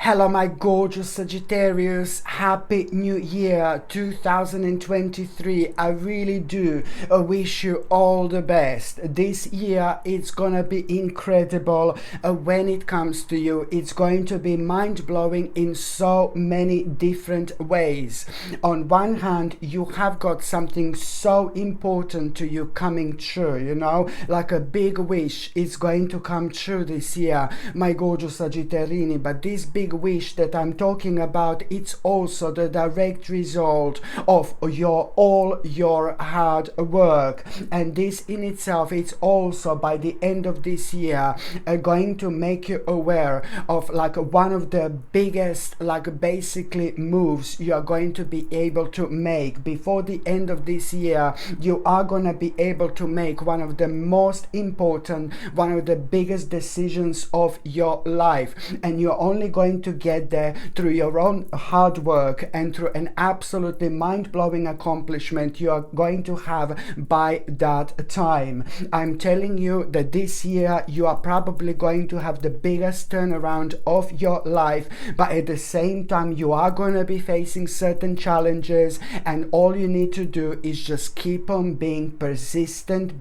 Hello, my gorgeous Sagittarius. Happy New Year 2023. I really do wish you all the best. This year it's gonna be incredible when it comes to you. It's going to be mind-blowing in so many different ways. On one hand, you have got something so important to you coming true, you know, like a big wish is going to come true this year, my gorgeous Sagitterini. But this big wish that I'm talking about, it's also the direct result of all your hard work, and this in itself, it's also by the end of this year going to make you aware of like one of the biggest basically moves you are going to be able to make before the end of this year. You are going to be able to make one of the most important, one of the biggest decisions of your life, and you're only going to get there through your own hard work and through an absolutely mind-blowing accomplishment you are going to have by that time. I'm telling you that this year you are probably going to have the biggest turnaround of your life, but at the same time you are going to be facing certain challenges, and all you need to do is just keep on being persistent,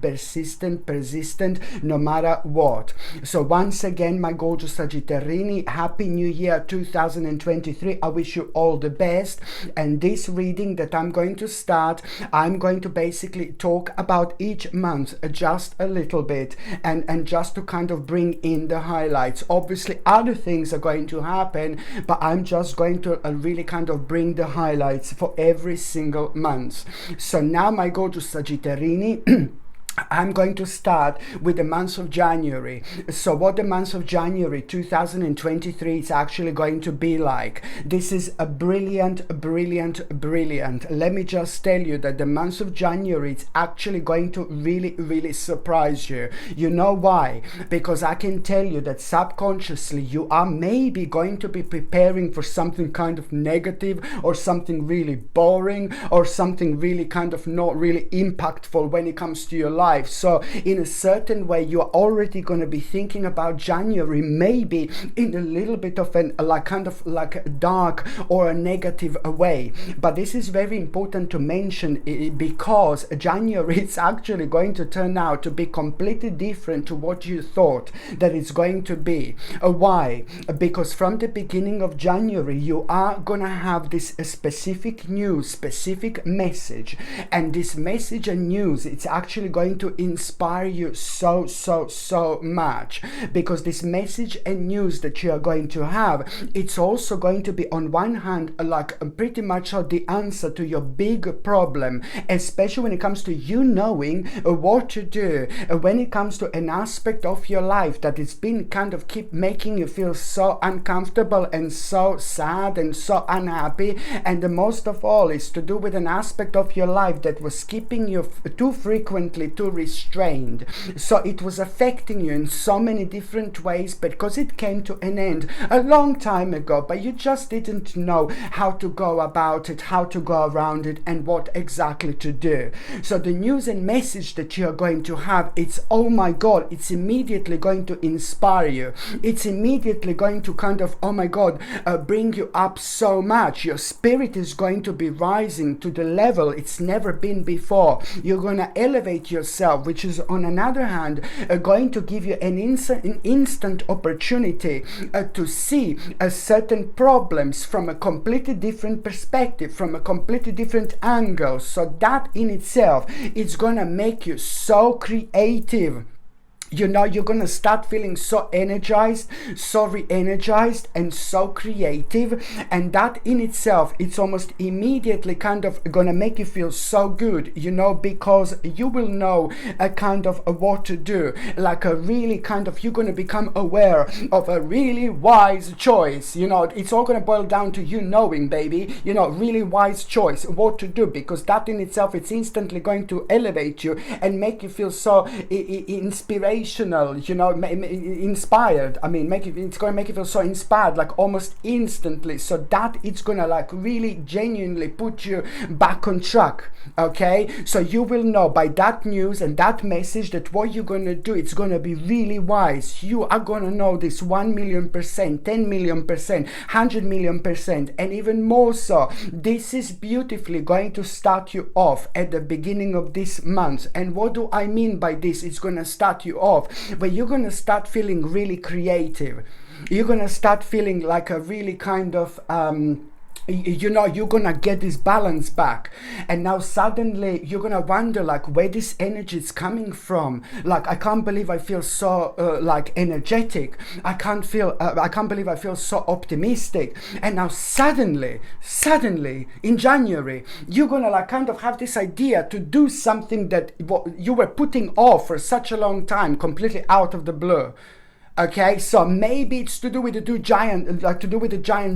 no matter what. So once again, my gorgeous Sagitterini, happy new year 2023. I wish you all the best. And this reading that I'm going to start, I'm going to basically talk about each month just a little bit, and just to kind of bring in the highlights. Obviously other things are going to happen, but I'm just going to really kind of bring the highlights for every single month. So now, my gorgeous Sagitterini, I'm going to start with the month of January. So what the month of January 2023 is actually going to be like. This is a brilliant. Let me just tell you that the month of January is actually going to really surprise you. You know why? Because I can tell you that subconsciously you are maybe going to be preparing for something kind of negative, or something really boring, or something really kind of not really impactful when it comes to your life. So in a certain way you are already going to be thinking about January maybe in a little bit of an kind of a dark or a negative way. But this is very important to mention, because January is actually going to turn out to be completely different to what you thought that it's going to be. Why? Because from the beginning of January you are gonna have this specific news, specific message, and this message and news, it's actually going to inspire you so much, because this message and news that you are going to have, it's also going to be on one hand like pretty much the answer to your big problem, especially when it comes to you knowing what to do when it comes to an aspect of your life that it's been kind of keep making you feel so uncomfortable and so sad and so unhappy, and the most of all is to do with an aspect of your life that was keeping you too frequently too restrained. So it was affecting you in so many different ways, because it came to an end a long time ago, but you just didn't know how to go about it, how to go around it, and what exactly to do. So the news and message that you're going to have, it's, oh my god, it's immediately going to inspire you. It's immediately going to kind of, oh my god, bring you up so much. Your spirit is going to be rising to the level it's never been before. You're going to elevate yourself, which is on another hand going to give you an instant opportunity to see certain problems from a completely different perspective, from a completely different angle. So that in itself, it's going to make you so creative. You know, you're going to start feeling so energized, so re-energized, and so creative. And that in itself, it's almost immediately kind of going to make you feel so good, you know, because you will know a kind of what to do. Like a really kind of, you're going to become aware of a really wise choice. You know, it's all going to boil down to you knowing, baby, you know, really wise choice, what to do, because that in itself, it's instantly going to elevate you and make you feel so inspirational motivational, you know, inspired. I mean, it's going to make you feel so inspired, like almost instantly. So that it's going to like really genuinely put you back on track. Okay, so you will know by that news and that message that what you're going to do, it's going to be really wise. You are going to know this 1,000,000%, 10,000,000%, 100,000,000%, and even more so. This is beautifully going to start you off at the beginning of this month. And what do I mean by this? It's going to start you off where you're going to start feeling really creative. You're going to start feeling like a really kind of you know, you're gonna get this balance back, and now suddenly you're gonna wonder like where this energy is coming from. Like, I can't believe I feel so like energetic. I can't believe I feel so optimistic. And now suddenly in January you're gonna like kind of have this idea to do something that you were putting off for such a long time, completely out of the blue. Okay, so maybe it's to do with the giant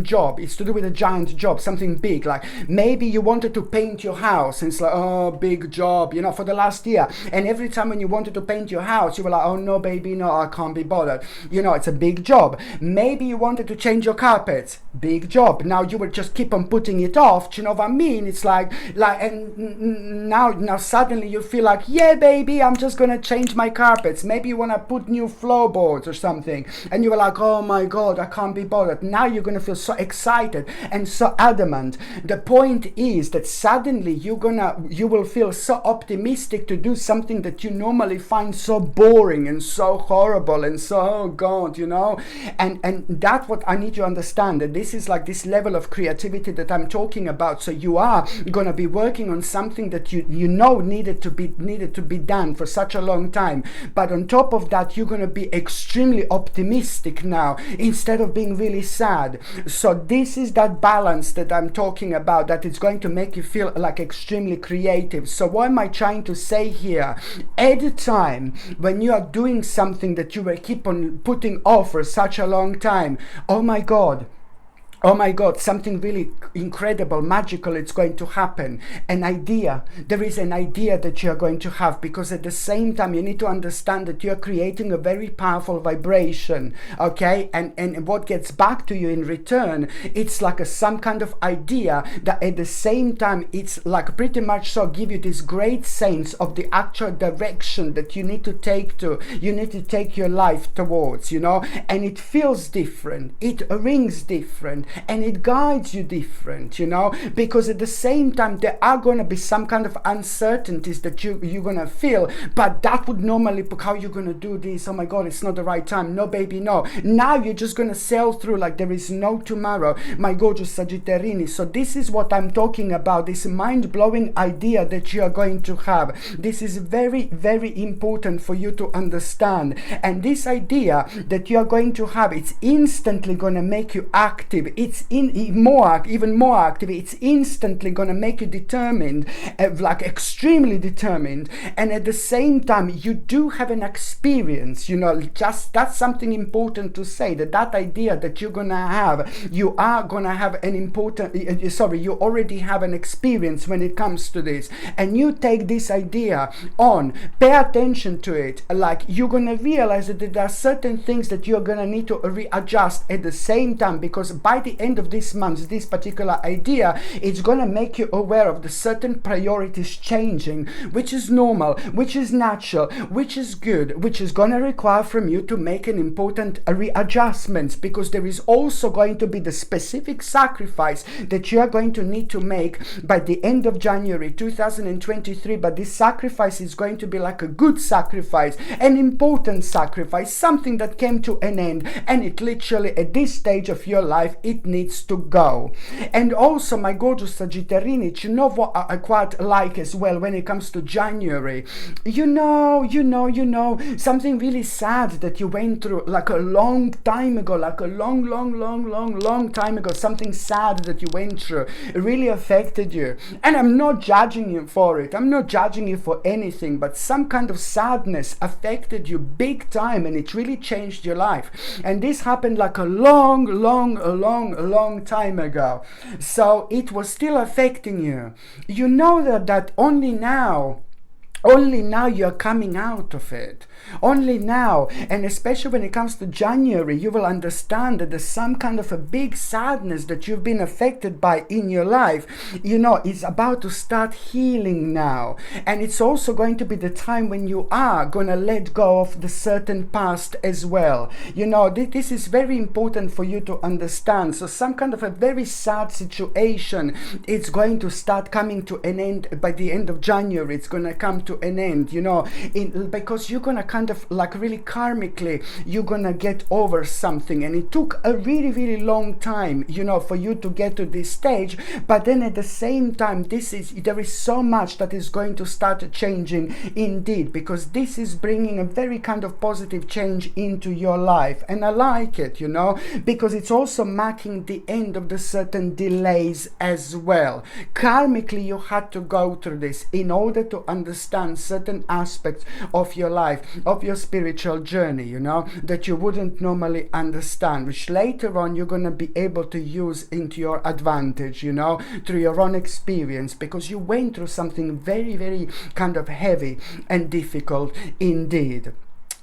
job. It's to do with a giant job, something big. Like maybe you wanted to paint your house, and it's like, oh, big job, you know, for the last year. And every time when you wanted to paint your house, you were like, oh no, baby, no, I can't be bothered. You know, it's a big job. Maybe you wanted to change your carpets, big job. Now you will just keep on putting it off. Do you know what I mean? It's like, and now suddenly you feel like, yeah, baby, I'm just gonna change my carpets. Maybe you wanna put new floorboards or something, and you were like, oh my god, I can't be bothered. Now you're gonna feel so excited and so adamant. The point is that suddenly you will feel so optimistic to do something that you normally find so boring and so horrible and so, oh god, you know. And that's what I need you to understand, that this is like this level of creativity that I'm talking about. So you are gonna be working on something that you know needed to be done for such a long time, but on top of that you're gonna be extremely optimistic now instead of being really sad. So this is that balance that I'm talking about, that it's going to make you feel like extremely creative. So what am I trying to say here? At the time when you are doing something that you will keep on putting off for such a long time, oh my god, something really incredible, magical, it's going to happen. There is an idea that you're going to have, because at the same time you need to understand that you're creating a very powerful vibration, okay? And what gets back to you in return, it's like some kind of idea that at the same time it's like pretty much so give you this great sense of the actual direction that you need to take your life towards, you know? And it feels different, it rings different, and it guides you different, you know, because at the same time there are going to be some kind of uncertainties that you're going to feel, but that would normally, how you're going to do this, oh my god, it's not the right time, no baby, no. Now you're just going to sail through like there is no tomorrow, my gorgeous Sagitterini. So this is what I'm talking about, this mind-blowing idea that you are going to have. This is very, very important for you to understand. And this idea that you are going to have, it's instantly going to make you active. It's even more active. It's instantly gonna make you determined, like extremely determined. And at the same time, you do have an experience, you know, just that's something important to say, that idea that you're gonna have, you are gonna have an important, you already have an experience when it comes to this. And you take this idea on, pay attention to it, like you're gonna realize that there are certain things that you're gonna need to readjust at the same time, because by the end of this month, this particular idea, it's going to make you aware of the certain priorities changing, which is normal, which is natural, which is good, which is going to require from you to make an important readjustments, because there is also going to be the specific sacrifice that you are going to need to make by the end of January 2023. But this sacrifice is going to be like a good sacrifice, an important sacrifice, something that came to an end, and it literally at this stage of your life, it needs to go. And also, my gorgeous Sagitterini, you know what I quite like as well when it comes to January, you know, something really sad that you went through like a long time ago, like a long time ago, something sad that you went through really affected you. And I'm not judging you for it, I'm not judging you for anything, but some kind of sadness affected you big time, and it really changed your life. And this happened like a long time ago, so it was still affecting you. You know that only now Only now you're coming out of it. Only now, and especially when it comes to January, you will understand that there's some kind of a big sadness that you've been affected by in your life. You know, it's about to start healing now. And it's also going to be the time when you are going to let go of the certain past as well. You know, this is very important for you to understand. So some kind of a very sad situation, it's going to start coming to an end by the end of January. It's going to come to an end, you know, because you're gonna kind of like really karmically, you're gonna get over something, and it took a really long time, you know, for you to get to this stage. But then at the same time, there is so much that is going to start changing indeed, because this is bringing a very kind of positive change into your life, and I like it, you know, because it's also marking the end of the certain delays as well. Karmically, you had to go through this in order to understand certain aspects of your life, of your spiritual journey, you know, that you wouldn't normally understand, which later on you're going to be able to use into your advantage, you know, through your own experience, because you went through something very kind of heavy and difficult indeed.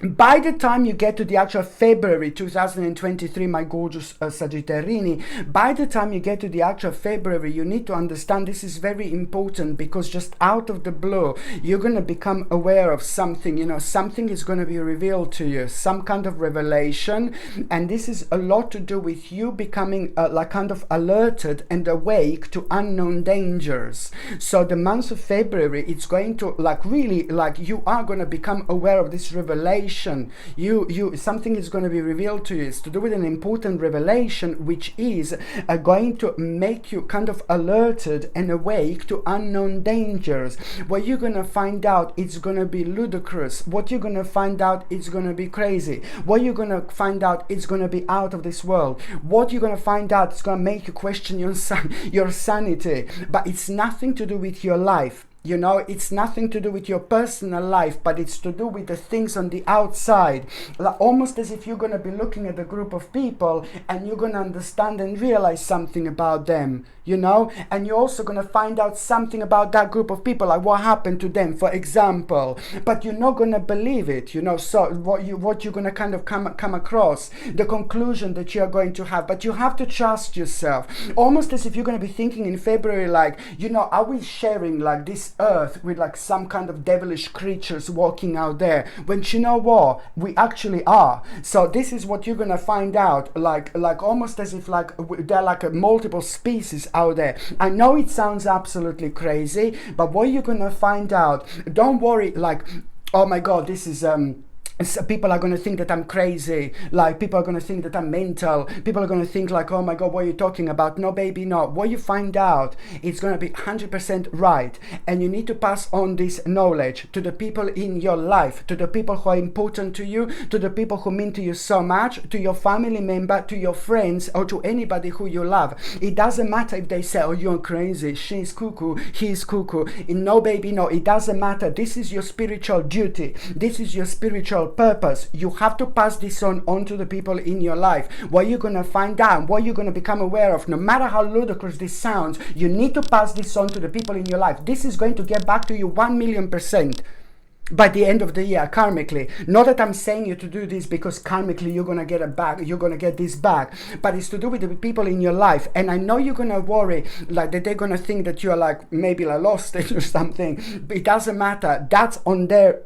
By the time you get to the actual February 2023, my gorgeous Sagitterini, by the time you get to the actual February, you need to understand this is very important, because just out of the blue, you're going to become aware of something, you know, something is going to be revealed to you, some kind of revelation, and this is a lot to do with you becoming like kind of alerted and awake to unknown dangers. So the month of February, it's going to like really, like you are going to become aware of this revelation. Something is going to be revealed to you. It's to do with an important revelation, which is going to make you kind of alerted and awake to unknown dangers. What you're going to find out, it's going to be ludicrous. What you're going to find out, it's going to be crazy. What you're going to find out, it's going to be out of this world. What you're going to find out, it's going to make you question your sanity. But it's nothing to do with your life. You know, it's nothing to do with your personal life, but it's to do with the things on the outside. Like, almost as if you're going to be looking at a group of people and you're going to understand and realize something about them, you know, and you're also going to find out something about that group of people, like what happened to them, for example, but you're not going to believe it, you know. So what you're going to kind of come across, the conclusion that you're going to have, but you have to trust yourself. Almost as if you're going to be thinking in February, like, you know, are we sharing like this earth with like some kind of devilish creatures walking out there, when you know what, we actually are. So this is what you're gonna find out, like almost as if like there are like multiple species out there. I know it sounds absolutely crazy, but what you're gonna find out, don't worry, like, oh my god, this is so people are going to think that I'm crazy, like people are going to think that I'm mental, people are going to think like, oh my god, what are you talking about? No baby, no. What you find out, it's going to be 100% right, and you need to pass on this knowledge to the people in your life, to the people who are important to you, to the people who mean to you so much, to your family member, to your friends, or to anybody who you love. It doesn't matter if they say, oh, you're crazy, she's cuckoo, he's cuckoo. No baby, no. It doesn't matter. This is your spiritual duty, this is your spiritual purpose. You have to pass this on to the people in your life. What you're going to find out, what you're going to become aware of, no matter how ludicrous this sounds, you need to pass this on to the people in your life. This is going to get back to you 1,000,000% by the end of the year, karmically. Not that I'm saying you to do this because karmically you're gonna get it back, you're gonna get this back, but it's to do with the people in your life. And I know you're gonna worry like that they're gonna think that you're like maybe like lost or something, but it doesn't matter. That's on their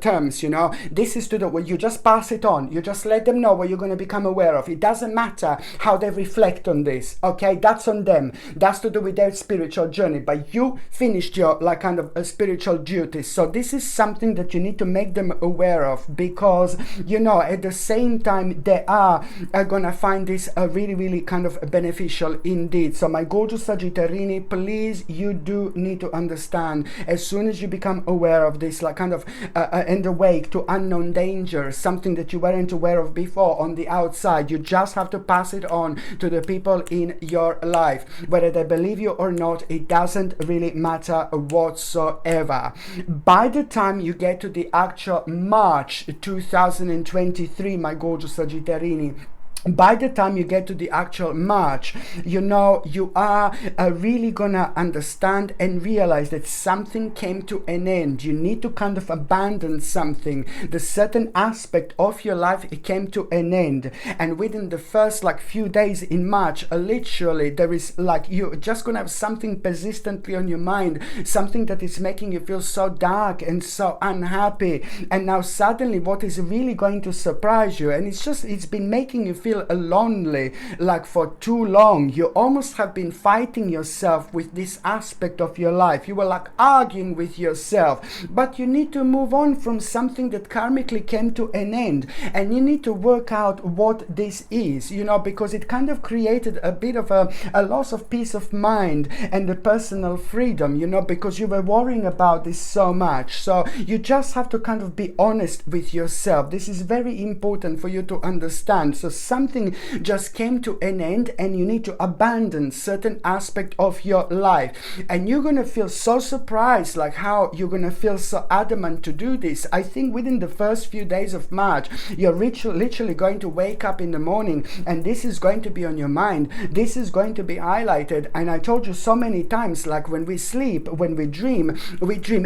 terms, you know. This is to do what you just pass it on. You just let them know what you're gonna become aware of. It doesn't matter how they reflect on this, okay? That's on them. That's to do with their spiritual journey. But you finished your like kind of a spiritual duty. So this is something that you need to make them aware of, because you know at the same time they are gonna find this really kind of beneficial indeed. So my gorgeous Sagitterini, please, you do need to understand, as soon as you become aware of this like kind of and awake to unknown dangers, something that you weren't aware of before on the outside, you just have to pass it on to the people in your life, whether they believe you or not. It doesn't really matter whatsoever. By the time you get to the actual March 2023, my gorgeous Sagitterini, by the time you get to the actual March, you know, you are really gonna understand and realize that something came to an end. You need to kind of abandon something. The certain aspect of your life, it came to an end. And within the first like few days in March, literally there is like, you're just gonna have something persistently on your mind, something that is making you feel so dark and so unhappy. And now suddenly what is really going to surprise you, and it's been making you feel lonely like for too long. You almost have been fighting yourself with this aspect of your life. You were like arguing with yourself, but you need to move on from something that karmically came to an end, and you need to work out what this is, you know, because it kind of created a bit of a loss of peace of mind and the personal freedom, you know, because you were worrying about this so much. So you just have to kind of be honest with yourself. This is very important for you to understand. So something just came to an end, and you need to abandon certain aspect of your life, and you're gonna feel so surprised like how you're gonna feel so adamant to do this. I think within the first few days of March, you're literally going to wake up in the morning, and this is going to be on your mind. This is going to be highlighted. And I told you so many times, like when we sleep, when we dream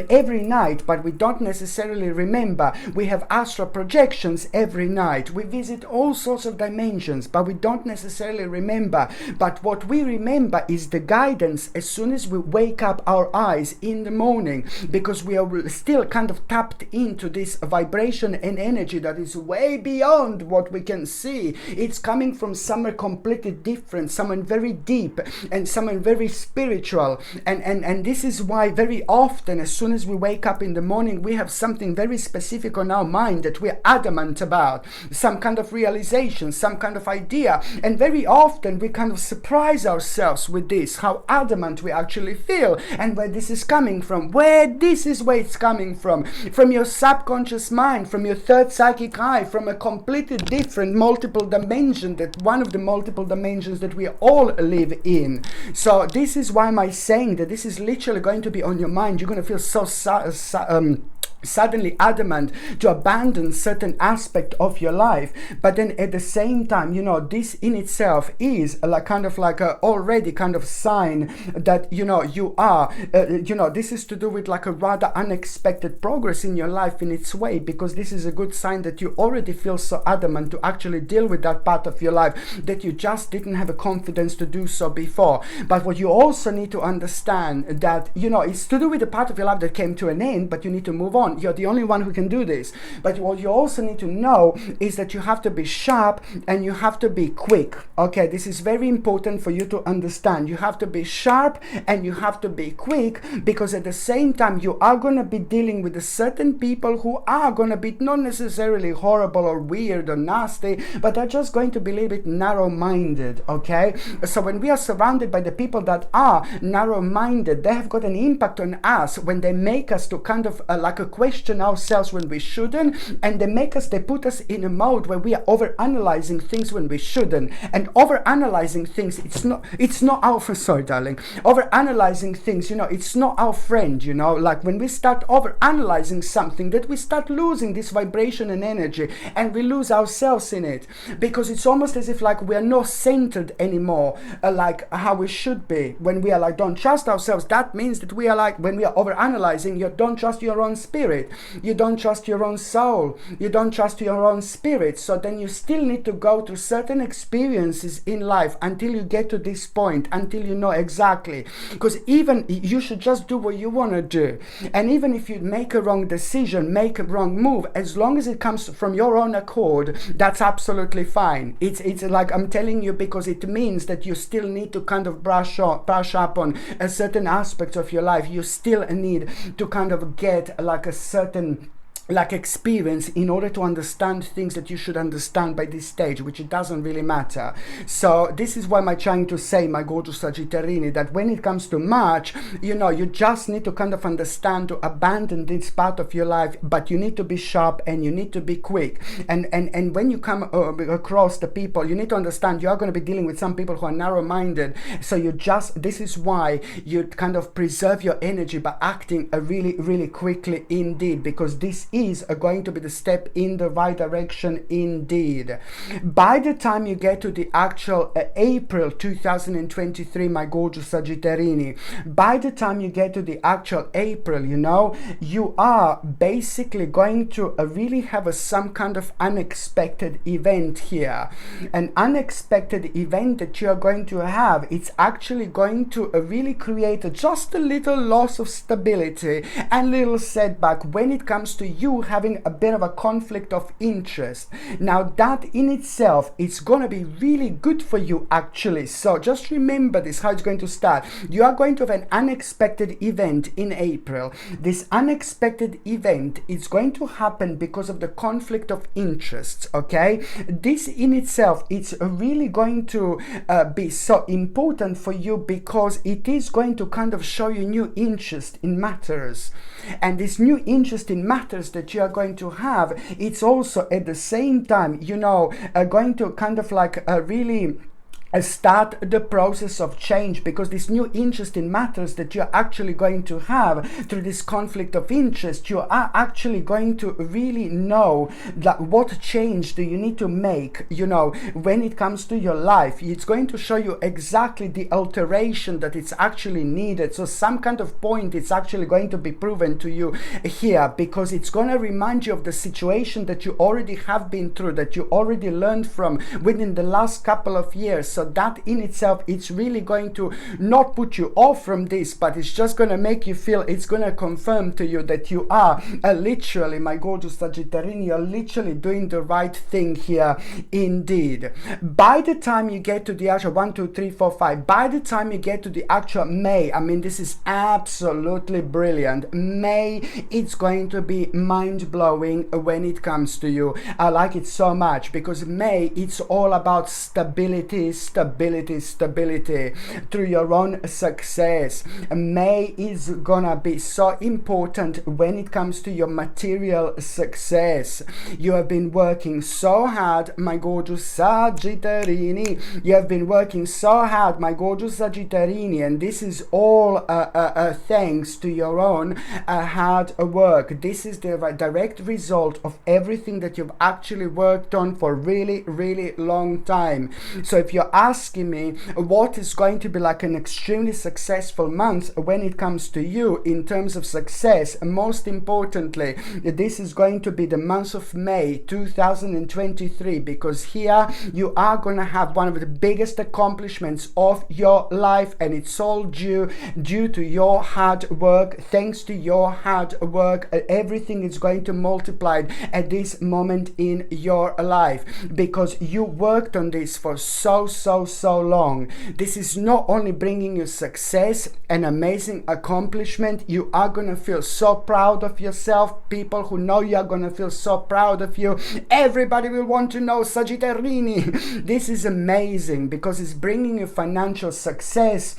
every night, but we don't necessarily remember. We have astral projections every night. We visit all sorts of dimensions, but we don't necessarily remember. But what we remember is the guidance as soon as we wake up our eyes in the morning, because we are still kind of tapped into this vibration and energy that is way beyond what we can see. It's coming from somewhere completely different, somewhere very deep and somewhere very spiritual. And this is why very often as soon as we wake up in the morning, we have something very specific on our mind that we're adamant about, some kind of realization, some kind of idea. And very often we kind of surprise ourselves with this, how adamant we actually feel, and where this is coming from. Where it's coming from your subconscious mind, from your third psychic eye, from a completely different multiple dimension, that one of the multiple dimensions that we all live in. So this is why I'm saying that this is literally going to be on your mind. You're going to feel so suddenly adamant to abandon certain aspect of your life. But then at the same time, you know, this in itself is like kind of like a already kind of sign that, you know, you are you know, this is to do with like a rather unexpected progress in your life in its way, because this is a good sign that you already feel so adamant to actually deal with that part of your life that you just didn't have a confidence to do so before. But what you also need to understand that, you know, it's to do with the part of your life that came to an end, but you need to move on. You're the only one who can do this. But what you also need to know is that you have to be sharp and you have to be quick. Okay, this is very important for you to understand. You have to be sharp and you have to be quick, because at the same time you are going to be dealing with a certain people who are going to be not necessarily horrible or weird or nasty, but are just going to be a little bit narrow-minded. Okay, so when we are surrounded by the people that are narrow-minded, they have got an impact on us when they make us to kind of like a question ourselves when we shouldn't, and they put us in a mode where we are over analyzing things when we shouldn't. And over analyzing things, it's not our sorry darling, over analyzing things, you know, it's not our friend. You know, like when we start over analyzing something, that we start losing this vibration and energy, and we lose ourselves in it, because it's almost as if like we are not centered anymore, like how we should be. When we are like don't trust ourselves, that means that we are like, when we are over analyzing, you don't trust your own spirit, you don't trust your own soul, you don't trust your own spirit. So then you still need to go through certain experiences in life until you get to this point, until you know exactly. Because even you should just do what you want to do, and even if you make a wrong decision, make a wrong move, as long as it comes from your own accord, that's absolutely fine. It's like I'm telling you, because it means that you still need to kind of brush up on a certain aspect of your life. You still need to kind of get like a certain like experience in order to understand things that you should understand by this stage, which it doesn't really matter. So this is why I'm trying to say, my gorgeous Sagitterini, that when it comes to March, you know, you just need to kind of understand to abandon this part of your life, but you need to be sharp and you need to be quick. And when you come across the people, you need to understand you are going to be dealing with some people who are narrow-minded. So this is why you kind of preserve your energy by acting really, really quickly indeed, because this is going to be the step in the right direction indeed. By the time you get to the actual April 2023, my gorgeous Sagittarini, by the time you get to the actual April, you know, you are basically going to really have some kind of unexpected event here. An unexpected event that you are going to have, it's actually going to really create just a little loss of stability and little setback when it comes to you having a bit of a conflict of interest. Now that in itself, it's going to be really good for you actually. So just remember this, how it's going to start. You are going to have an unexpected event in April. This unexpected event is going to happen because of the conflict of interests, okay? This in itself, it's really going to be so important for you because it is going to kind of show you new interest in matters. And this new interest in matters that you are going to have, it's also at the same time, you know, going to kind of like really start the process of change, because this new interest in matters that you're actually going to have through this conflict of interest, you are actually going to really know that what change do you need to make, you know, when it comes to your life. It's going to show you exactly the alteration that it's actually needed. So some kind of point it's actually going to be proven to you here, because it's going to remind you of the situation that you already have been through, that you already learned from within the last couple of years. So that in itself, it's really going to not put you off from this, but it's just going to make you feel, it's going to confirm to you that you are literally, my gorgeous Sagittarini, you're literally doing the right thing here indeed. By the time you get to the actual 1, 2, 3, 4, 5, by the time you get to the actual May, I mean, this is absolutely brilliant. May, it's going to be mind-blowing when it comes to you. I like it so much because May, it's all about stability through your own success. May is gonna be so important when it comes to your material success. You have been working so hard, my gorgeous Sagittarini. You have been working so hard, my gorgeous Sagittarini, and this is all thanks to your own hard work. This is the direct result of everything that you've actually worked on for really long time. So if you're asking me what is going to be like an extremely successful month when it comes to you in terms of success, most importantly, this is going to be the month of May 2023, because here you are going to have one of the biggest accomplishments of your life, and it's all due to your hard work. Thanks to your hard work, everything is going to multiply at this moment in your life, because you worked on this for so long. This is not only bringing you success, an amazing accomplishment, you are going to feel so proud of yourself. People who know you are going to feel so proud of you. Everybody will want to know Sagittarini. This is amazing because it's bringing you financial success.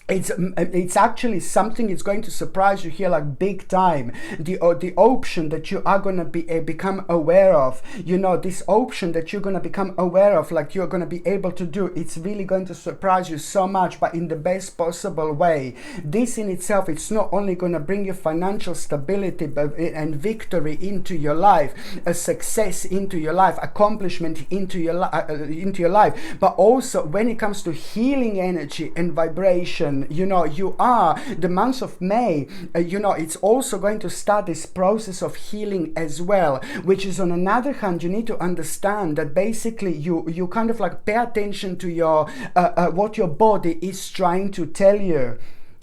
It's actually something it's going to surprise you here like big time. The option that you are going to become aware of, you know, this option that you're going to become aware of, like you're going to be able to do, it's really going to surprise you so much, but in the best possible way. This in itself, it's not only going to bring you financial stability and victory into your life, a success into your life, accomplishment into your life, but also when it comes to healing energy and vibration. You know, you are the month of May, you know, it's also going to start this process of healing as well, which is, on another hand, you need to understand that basically you kind of like pay attention to your what your body is trying to tell you.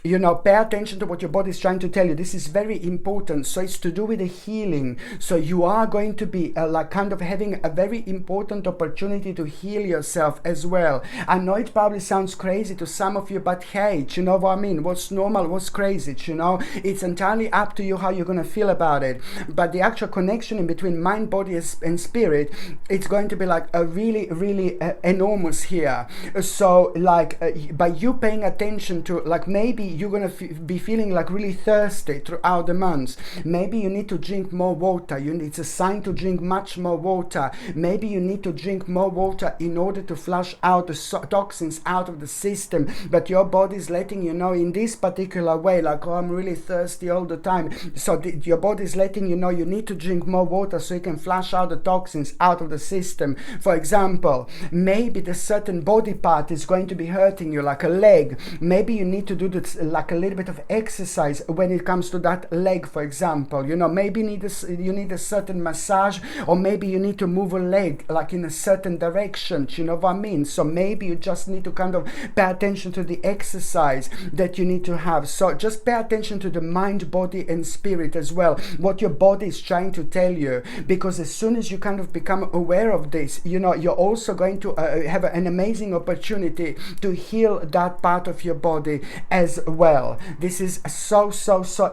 You know, pay attention to what your body is trying to tell you. This is very important. So it's to do with the healing. So you are going to be like kind of having a very important opportunity to heal yourself as well. I know it probably sounds crazy to some of you, but hey, you know what I mean? What's normal, what's crazy, you know? It's entirely up to you how you're going to feel about it. But the actual connection in between mind, body, and spirit, it's going to be like a really enormous here. So like by you paying attention to like maybe you're gonna be feeling like really thirsty throughout the months. Maybe you need to drink more water. It's a sign to drink much more water. Maybe you need to drink more water in order to flush out the toxins out of the system, but your body is letting you know in this particular way, like, oh, I'm really thirsty all the time. So your body is letting you know you need to drink more water so you can flush out the toxins out of the system. For example, maybe the certain body part is going to be hurting you, like a leg. Maybe you need to do this, like a little bit of exercise when it comes to that leg, for example. Maybe you need a certain massage, or maybe you need to move a leg like in a certain direction. Do you know what I mean? So maybe you just need to kind of pay attention to the exercise that you need to have. So just pay attention to the mind, body and spirit as well, what your body is trying to tell you, because as soon as you kind of become aware of this, you're also going to have an amazing opportunity to heal that part of your body as well. This is so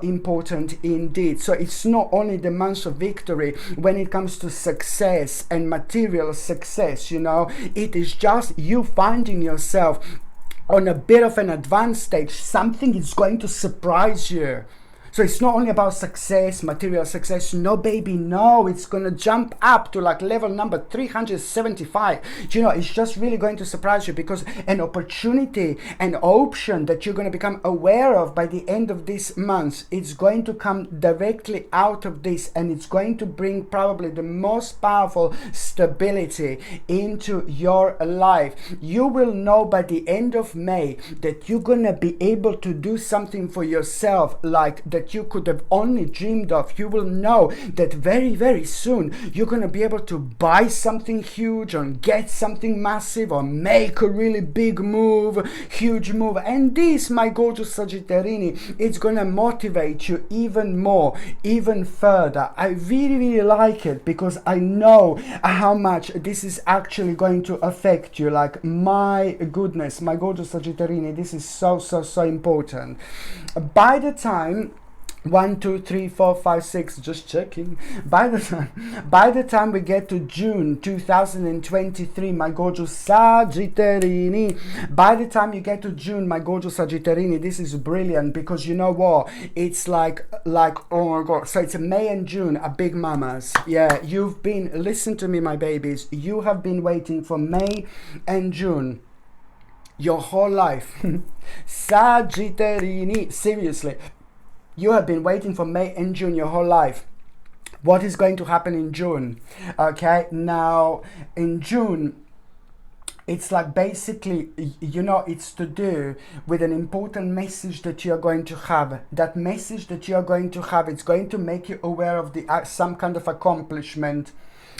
important indeed. So it's not only the month of victory when it comes to success and material success, it is just you finding yourself on a bit of an advanced stage. Something is going to surprise you. So it's not only about success, material success. No, baby, no. It's going to jump up to like level number 375. It's just really going to surprise you, because an opportunity, an option that you're going to become aware of by the end of this month, it's going to come directly out of this, and it's going to bring probably the most powerful stability into your life. You will know by the end of May that you're going to be able to do something for yourself like that you could have only dreamed of. You will know that very soon you're going to be able to buy something huge, or get something massive, or make a really big move, huge move. And this, my gorgeous Sagitterini, it's going to motivate you even more, even further. I really like it, because I know how much this is actually going to affect you. Like, my goodness, my gorgeous Sagitterini, this is so important. By the time 1, 2, 3, 4, 5, 6, just checking. By the time we get to June 2023, my gorgeous Sagitterini, by the time you get to June, my gorgeous Sagitterini, this is brilliant, because you know what? It's like, oh my God. So it's May and June are big mamas. Yeah, listen to me, my babies. You have been waiting for May and June your whole life. Sagitterini, seriously. You have been waiting for May and June your whole life. What is going to happen in June? Okay, now in June, it's like basically, it's to do with an important message that you're going to have. That message that you're going to have, it's going to make you aware of some kind of accomplishment.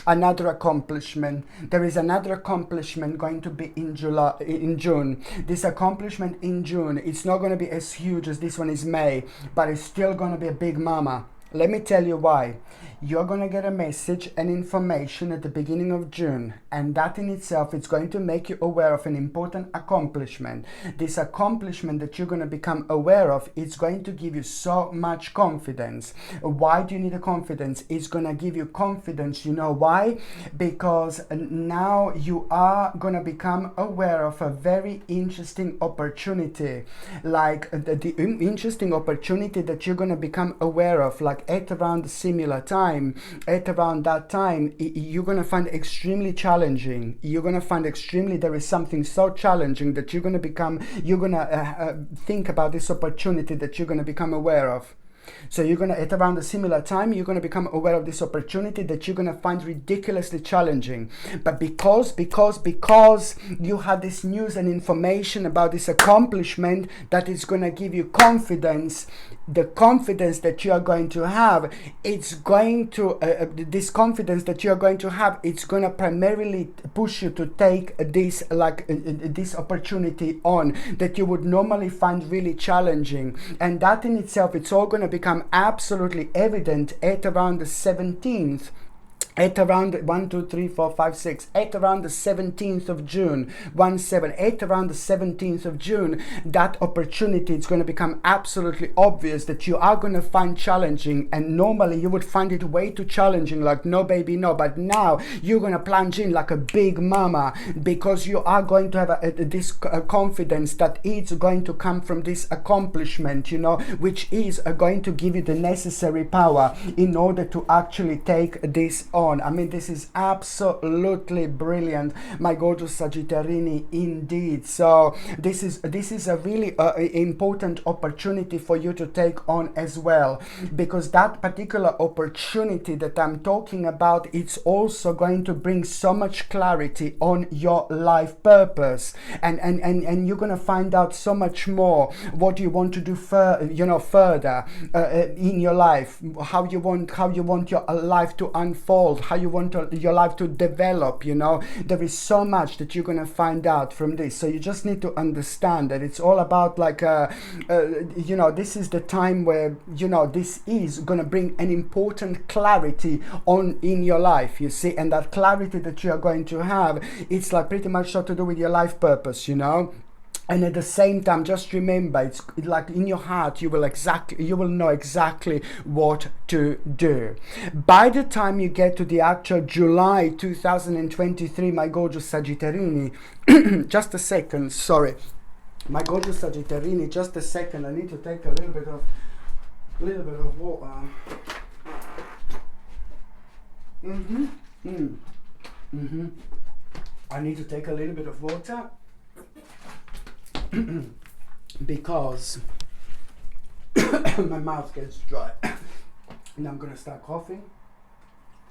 Another accomplishment. There is another accomplishment going to be in June. This accomplishment in June, it's not going to be as huge as this one is May, but it's still going to be a big mama. Let me tell you why. You're going to get a message and information at the beginning of June, and that in itself is going to make you aware of an important accomplishment. This accomplishment that you're going to become aware of, it's going to give you so much confidence. Why do you need a confidence? It's going to give you confidence. You know why? Because now you are going to become aware of a very interesting opportunity. Like the interesting opportunity that you're going to become aware of, like at around a similar time, at around that time, you're going to find extremely challenging. You're going to find there is something so challenging that you're going to think about this opportunity that you're going to become aware of. So you're going to, at around a similar time, you're going to become aware of this opportunity that you're going to find ridiculously challenging. But because you had this news and information about this accomplishment, that is going to give you confidence. The confidence that you are going to have, it's going to, this confidence that you are going to have, it's going to primarily push you to take this, this opportunity on that you would normally find really challenging. And that in itself, it's all going to become absolutely evident at around the 17th at around 1 2 3 4 5 6 at around the 17th of June 1 7 at around the 17th of June, that opportunity, it's going to become absolutely obvious that you are going to find challenging, and normally you would find it way too challenging, like no baby no, but now you're going to plunge in like a big mama, because you are going to have this confidence that it's going to come from this accomplishment, you know, which is going to give you the necessary power in order to actually take this on. I mean, this is absolutely brilliant, my gorgeous Sagitterini, indeed. So this is a really important opportunity for you to take on as well, because that particular opportunity that I'm talking about, it's also going to bring so much clarity on your life purpose, and you're going to find out so much more what you want to do further in your life, how you want your life to unfold, how you want your life to develop. You know, there is so much that you're going to find out from this. So you just need to understand that it's all about like you know, this is the time where, you know, this is going to bring an important clarity on in your life, you see, and that clarity that you are going to have, it's like pretty much so to do with your life purpose, you know. And at the same time, just remember, it's like in your heart, you will know exactly what to do. By the time you get to the actual July 2023, my gorgeous Sagitterini, just a second, sorry, my gorgeous Sagitterini, just a second, I need to take a little bit of water. I need to take a little bit of water. Because my mouth gets dry and I'm gonna start coughing.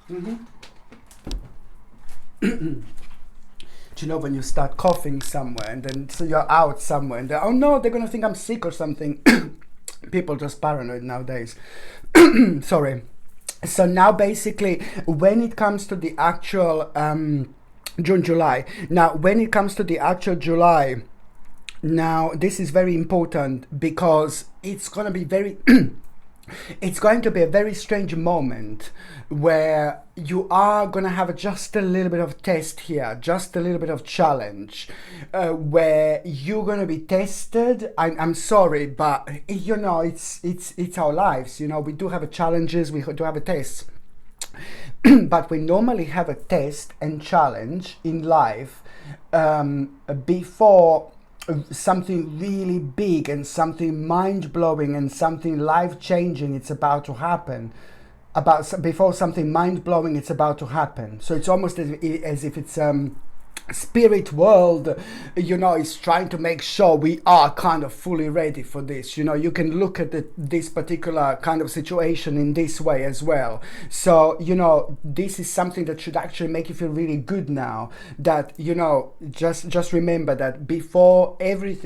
Do you know when you start coughing somewhere and then so you're out somewhere and oh no, they're gonna think I'm sick or something. People just paranoid nowadays. Sorry. So now basically when it comes to the actual July, now when it comes to the actual July, now this is very important because it's going to be very it's going to be a very strange moment where you are going to have just a little bit of test here, just a little bit of challenge, where you're going to be tested. I'm sorry, but you know, it's our lives, you know, we do have challenges, we do have a test. But we normally have a test and challenge in life before something really big and something mind-blowing and something life-changing it's about to happen. Before something mind-blowing it's about to happen. So it's almost as if it's spirit world, you know, is trying to make sure we are kind of fully ready for this. You know, you can look at this particular kind of situation in this way as well. So, you know, this is something that should actually make you feel really good now, that, you know, just remember that before every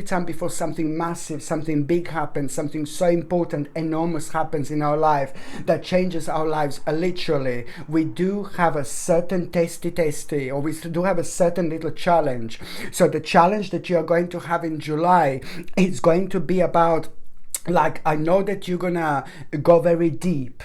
time before something massive, something big happens, something so important, enormous happens in our life that changes our lives literally, we do have a certain testy, or we do have a certain little challenge. So the challenge that you're going to have in July is going to be about, like, I know that you're gonna go very deep,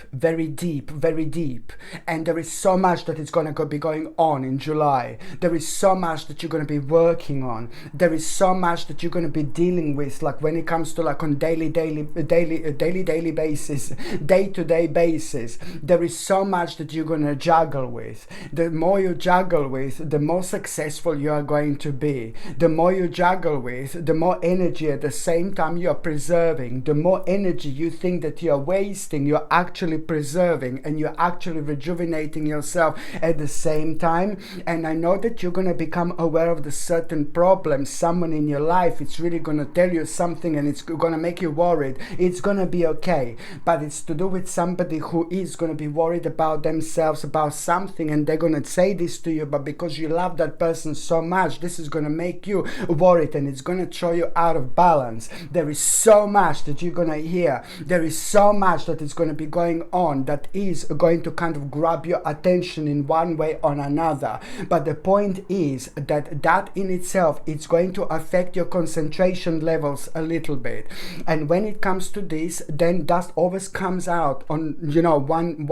and there is so much that is gonna be going on in July. There is so much that you're gonna be working on. There is so much that you're gonna be dealing with, like when it comes to like on daily basis, day-to-day basis. There is so much that you're gonna juggle with. The more you juggle with, the more successful you are going to be. The more you juggle with, the more energy at the same time you are preserving. The more energy you think that you're wasting, you're actually preserving, and you're actually rejuvenating yourself at the same time. And I know that you're going to become aware of the certain problems. Someone in your life, it's really going to tell you something and it's going to make you worried. It's going to be okay, but it's to do with somebody who is going to be worried about themselves, about something, and they're going to say this to you, but because you love that person so much, this is going to make you worried and it's going to throw you out of balance. There is so much that that you're gonna hear. There is so much that is going to be going on that is going to kind of grab your attention in one way or another. But the point is that that in itself, it's going to affect your concentration levels a little bit. And when it comes to this, then that always comes out on, you know, one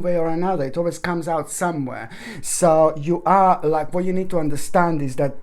way or another. It always comes out somewhere. So you are like, what you need to understand is that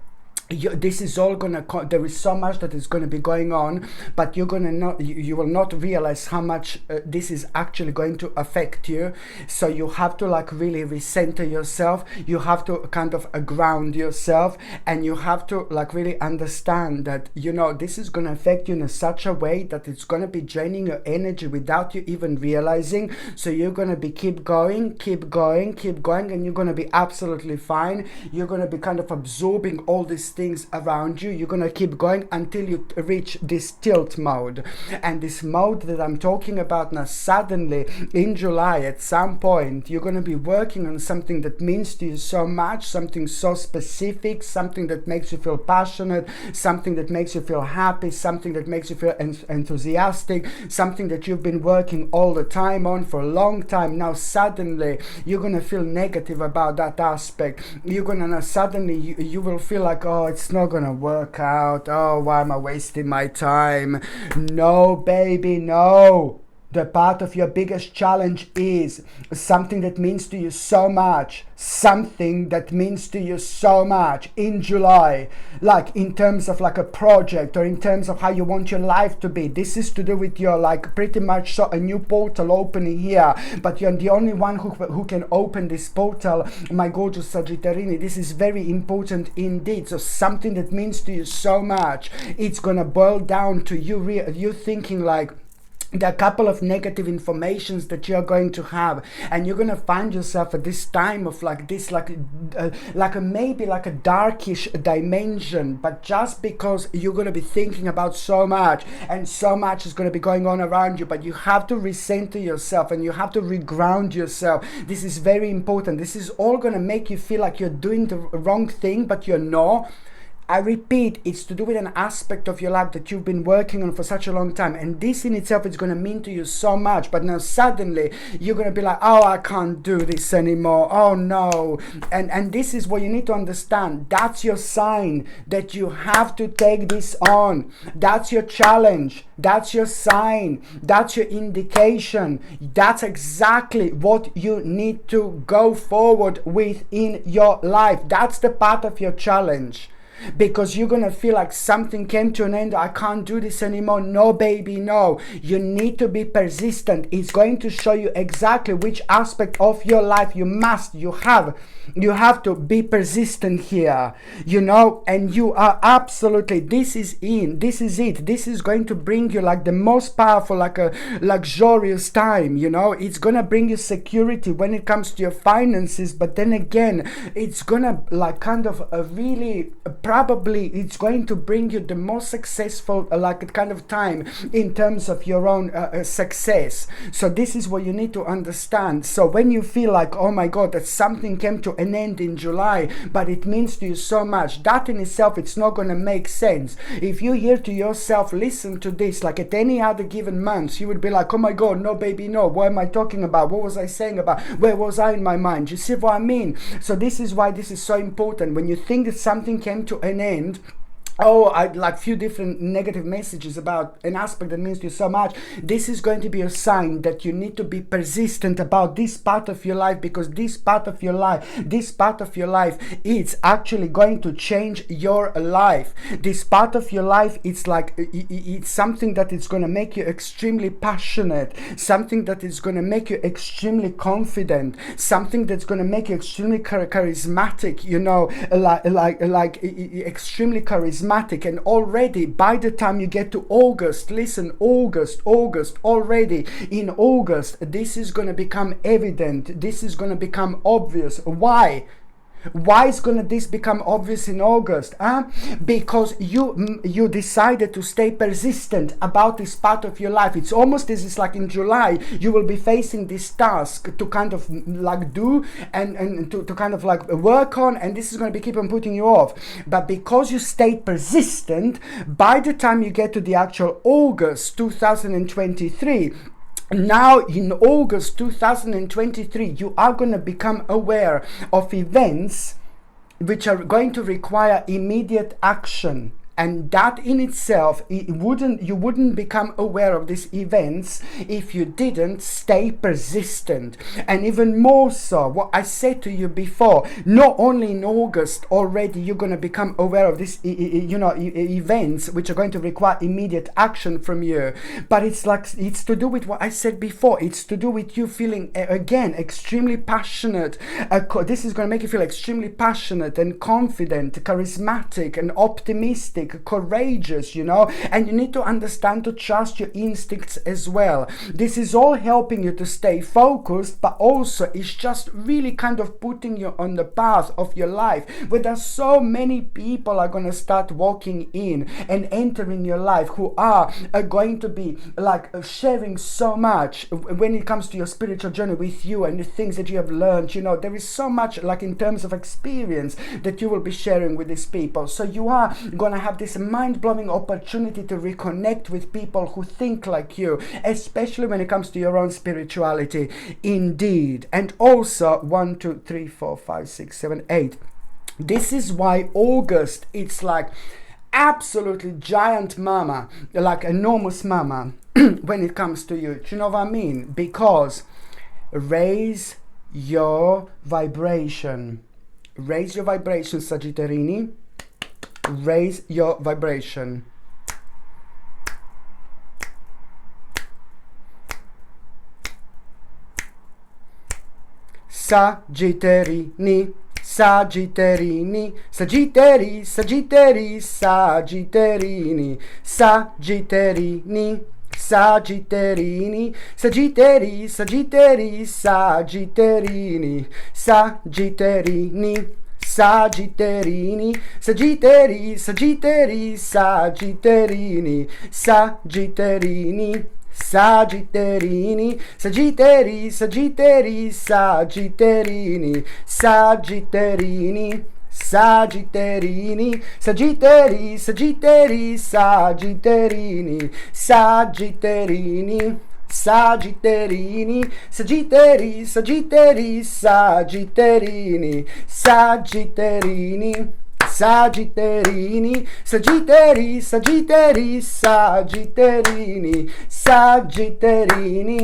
this is all gonna there is so much that is going to be going on, but you're gonna not you will not realize how much this is actually going to affect you. So you have to like really recenter yourself, you have to kind of ground yourself, and you have to like really understand that, you know, this is going to affect you in such a way that it's going to be draining your energy without you even realizing. So you're going to be keep going, and you're going to be absolutely fine. You're going to be kind of absorbing all these things around you. You're gonna keep going until you reach this tilt mode. And this mode that I'm talking about now, suddenly in July at some point you're gonna be working on something that means to you so much, something so specific, something that makes you feel passionate, something that makes you feel happy, something that makes you feel enthusiastic, something that you've been working all the time on for a long time. Now suddenly you're gonna feel negative about that aspect. You're gonna suddenly you will feel like, oh, it's not gonna work out. Oh, why am I wasting my time? No, baby, no. The part of your biggest challenge is something that means to you so much, something that means to you so much in July, like in terms of like a project or in terms of how you want your life to be. This is to do with your like pretty much a new portal opening here, but you're the only one who can open this portal, my gorgeous Sagitterini. This is very important indeed. So something that means to you so much, it's gonna boil down to you thinking like, there are a couple of negative informations that you're going to have, and you're going to find yourself at this time of like this, like a maybe like a darkish dimension, but just because you're going to be thinking about so much, and so much is going to be going on around you, but you have to recenter yourself and you have to reground yourself. This is very important. This is all going to make you feel like you're doing the wrong thing, but you're not. I repeat, it's to do with an aspect of your life that you've been working on for such a long time, and this in itself is going to mean to you so much. But now suddenly you're going to be like, oh, I can't do this anymore, oh no. And this is what you need to understand. That's your sign that you have to take this on. That's your challenge, that's your sign, that's your indication. That's exactly what you need to go forward with in your life. That's the part of your challenge. Because you're gonna feel like something came to an end. I can't do this anymore. No, baby, no. You need to be persistent. It's going to show you exactly which aspect of your life you have to be persistent here, you know. And you are absolutely, this is it. This is going to bring you like the most powerful, like a luxurious time, you know. It's gonna bring you security when it comes to your finances, but then again, it's gonna like kind of really probably it's going to bring you the most successful like kind of time in terms of your own success. So this is what you need to understand. So when you feel like, oh my god, that something came to an end in July, but it means to you so much, that in itself, it's not going to make sense. If you hear to yourself, listen to this, like at any other given month, you would be like, oh my god, no baby, no, what am I talking about? What was I saying about? Where was I in my mind? You see what I mean? So this is why this is so important. When you think that something came to an end, oh, I like few different negative messages about an aspect that means to you so much, this is going to be a sign that you need to be persistent about this part of your life, because this part of your life, it's actually going to change your life. This part of your life, it's like it's something that is going to make you extremely passionate, something that is going to make you extremely confident, something that's going to make you extremely charismatic, you know, like extremely charismatic. And already by the time you get to August, listen, August, already in August, this is going to become evident, this is going to become obvious. Why? Why is gonna this become obvious in August? Because you decided to stay persistent about this part of your life. It's almost as it's like in July you will be facing this task to kind of like do and to kind of like work on, and this is going to be keep on putting you off. But because you stayed persistent, by the time you get to the actual August 2023, now in August 2023, you are going to become aware of events which are going to require immediate action. And that in itself, you wouldn't become aware of these events if you didn't stay persistent. And even more so, what I said to you before, not only in August already you're going to become aware of these events which are going to require immediate action from you, but it's to do with what I said before. It's to do with you feeling again extremely passionate. This is going to make you feel extremely passionate and confident, charismatic and optimistic, courageous, and you need to understand to trust your instincts as well. This is all helping you to stay focused, but also it's just really kind of putting you on the path of your life where there's so many people are going to start walking in and entering your life who are going to be like sharing so much when it comes to your spiritual journey with you and the things that you have learned. There is so much like in terms of experience that you will be sharing with these people. So you are going to have this mind-blowing opportunity to reconnect with people who think like you, especially when it comes to your own spirituality. Indeed. And also 1, 2, 3, 4, 5, 6, 7, 8. This is why August, it's like absolutely giant mama, like enormous mama when it comes to you. Do you know what I mean? Because raise your vibration. Raise your vibration, Sagitterini. Raise your vibration. Sagitterini, Sagitterini, Sagitteri, Sagitteri, Sagitterini, Sagitterini, Sagitterini, Sagitteri, Sagitteri, Sagitterini, Sagitterini, Sagitterini, Sagitteri, Sagitteri, Sagitterini, Sagitterini, Sagitterini, Sagitteri, Sagitteri, Sagitterini, Sagitterini, Sagitterini, Sagitteri, Sagitteri, Sagitterini, Sagitterini, Sagitterini, Sagitteri, Sagitteri, Sagitterini, Sagitterini, Sagitterini, Sagitteri, Sagitteri, Sagitterini, Sagitterini,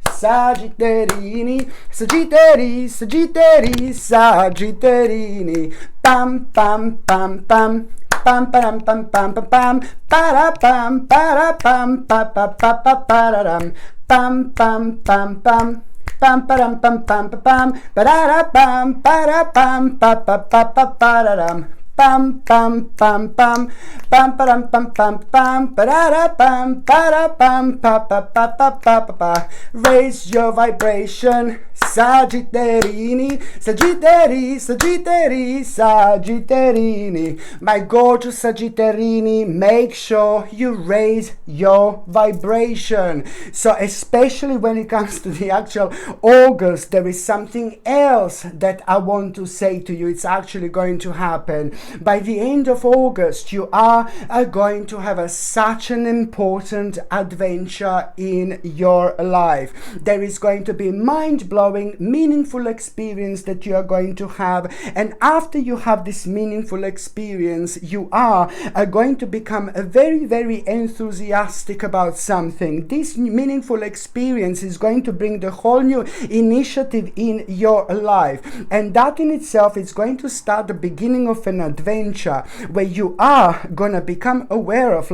Sagitterini, Sagitteri, Sagitteri, Sagitterini, pam pam pam pam. Pam pam pam pam pam pam para pam para pam pa pa pa pa pararam pam pam pam pam pam param pam pam pam para pam para pam pa pa pa pa pararam pam pam pam pam pam param pam pam pam para pam para pam pa pa pa pa pa pa. Raise your vibration, Sagitterini, Sagitteri, Sagitteri, Sagitterini. My gorgeous Sagitterini, make sure you raise your vibration. So especially when it comes to the actual August, there is something else that I want to say to you. It's actually going to happen. By the end of August, you are going to have such an important adventure in your life. There is going to be mind-blowing, meaningful experience that you are going to have. And after you have this meaningful experience, you are going to become very, very enthusiastic about something. This meaningful experience is going to bring the whole new initiative in your life. And that in itself is going to start the beginning of an adventure where you are going to become aware of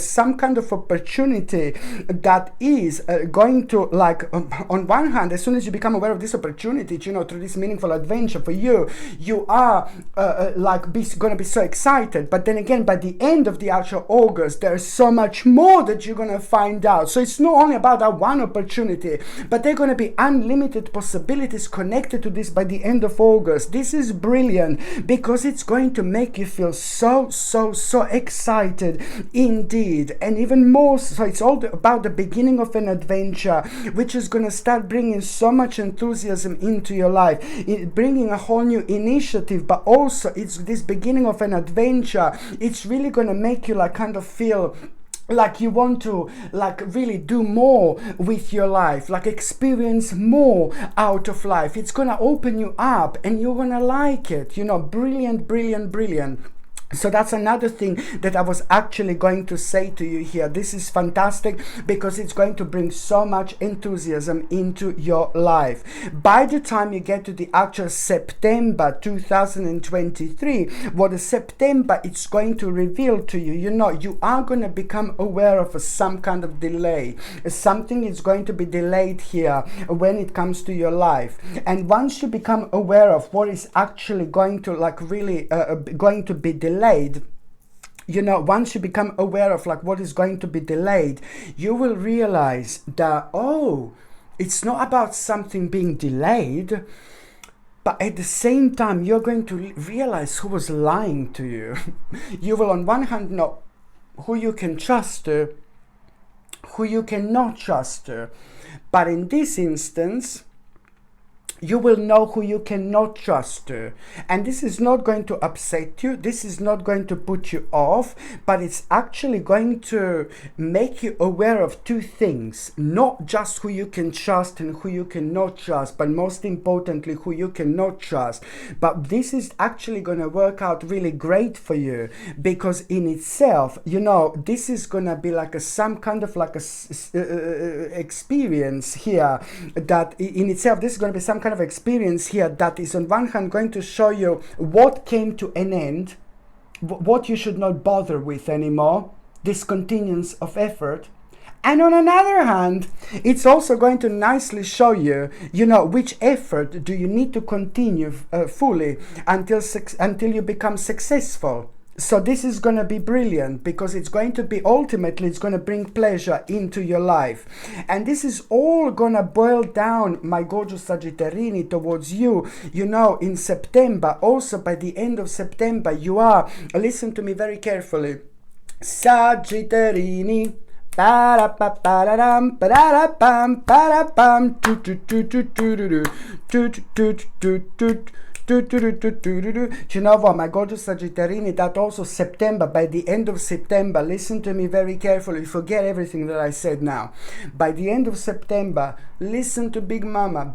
some kind of opportunity that is going to on one hand, as soon as you become aware of this opportunity, you know, through this meaningful adventure for you. You are going to be so excited. But then again, by the end of the actual August, there's so much more that you're going to find out. So it's not only about that one opportunity, but there are going to be unlimited possibilities connected to this by the end of August. This is brilliant because it's going to make you feel so excited indeed. And even more so, it's all about the beginning of an adventure, which is going to start bringing so much enthusiasm into your life, bringing a whole new initiative. But also it's this beginning of an adventure. It's really going to make you like kind of feel like you want to like really do more with your life, like experience more out of life. It's going to open you up and you're going to like it, you know. Brilliant. So that's another thing that I was actually going to say to you here. This is fantastic because it's going to bring so much enthusiasm into your life. By the time you get to the actual September 2023, what the September it's going to reveal to you, you know, you are going to become aware of some kind of delay. Something is going to be delayed here when it comes to your life. And once you become aware of what is actually going to like really going to be delayed, you know, once you become aware of like what is going to be delayed, you will realize that, oh, it's not about something being delayed, but at the same time you're going to realize who was lying to you. You will on one hand know who you can trust, who you cannot trust, but in this instance you will know who you cannot trust. And this is not going to upset you. This is not going to put you off, but it's actually going to make you aware of two things. Not just who you can trust and who you cannot trust, but most importantly, who you cannot trust. But this is actually going to work out really great for you because in itself, you know, this is going to be like some kind of like experience here that in itself, this is going to be some kind of experience here that is on one hand going to show you what came to an end, what you should not bother with anymore, discontinuance of effort. And on another hand, it's also going to nicely show you, you know, which effort do you need to continue fully until you become successful. So this is going to be brilliant because it's going to be ultimately, it's going to bring pleasure into your life. And this is all going to boil down, my gorgeous Sagitterini, towards you, you know, in September. Also by the end of September, you are, listen to me very carefully, Sagitterini. Do you know what, my gorgeous Sagitterini, that also September, by the end of September, listen to me very carefully, forget everything that I said now. By the end of September, listen to Big Mama.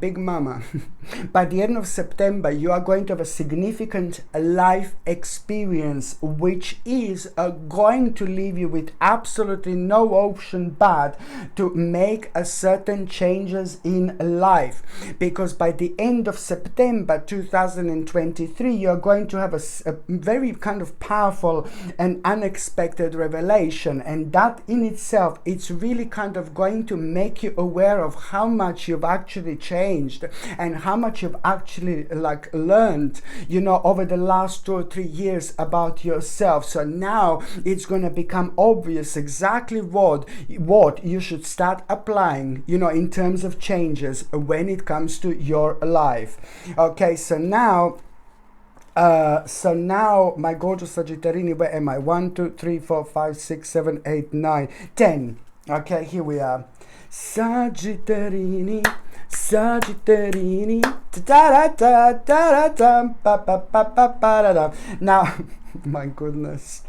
By the end of September, you are going to have a significant life experience, which is going to leave you with absolutely no option but to make a certain changes in life. Because by the end of September 2023, you're going to have a very kind of powerful and unexpected revelation, and that in itself, it's really kind of going to make you aware of how much you've actually changed and how much you've actually like learned, you know, over the last 2 or 3 years about yourself. So now it's going to become obvious exactly what you should start applying, you know, in terms of changes when it comes to your life. Okay, so now my gorgeous Sagitterini, where am I? 1, 2, 3, 4, 5, 6, 7, 8, 9, 10. Okay, here we are. Sagitterini, now, my goodness.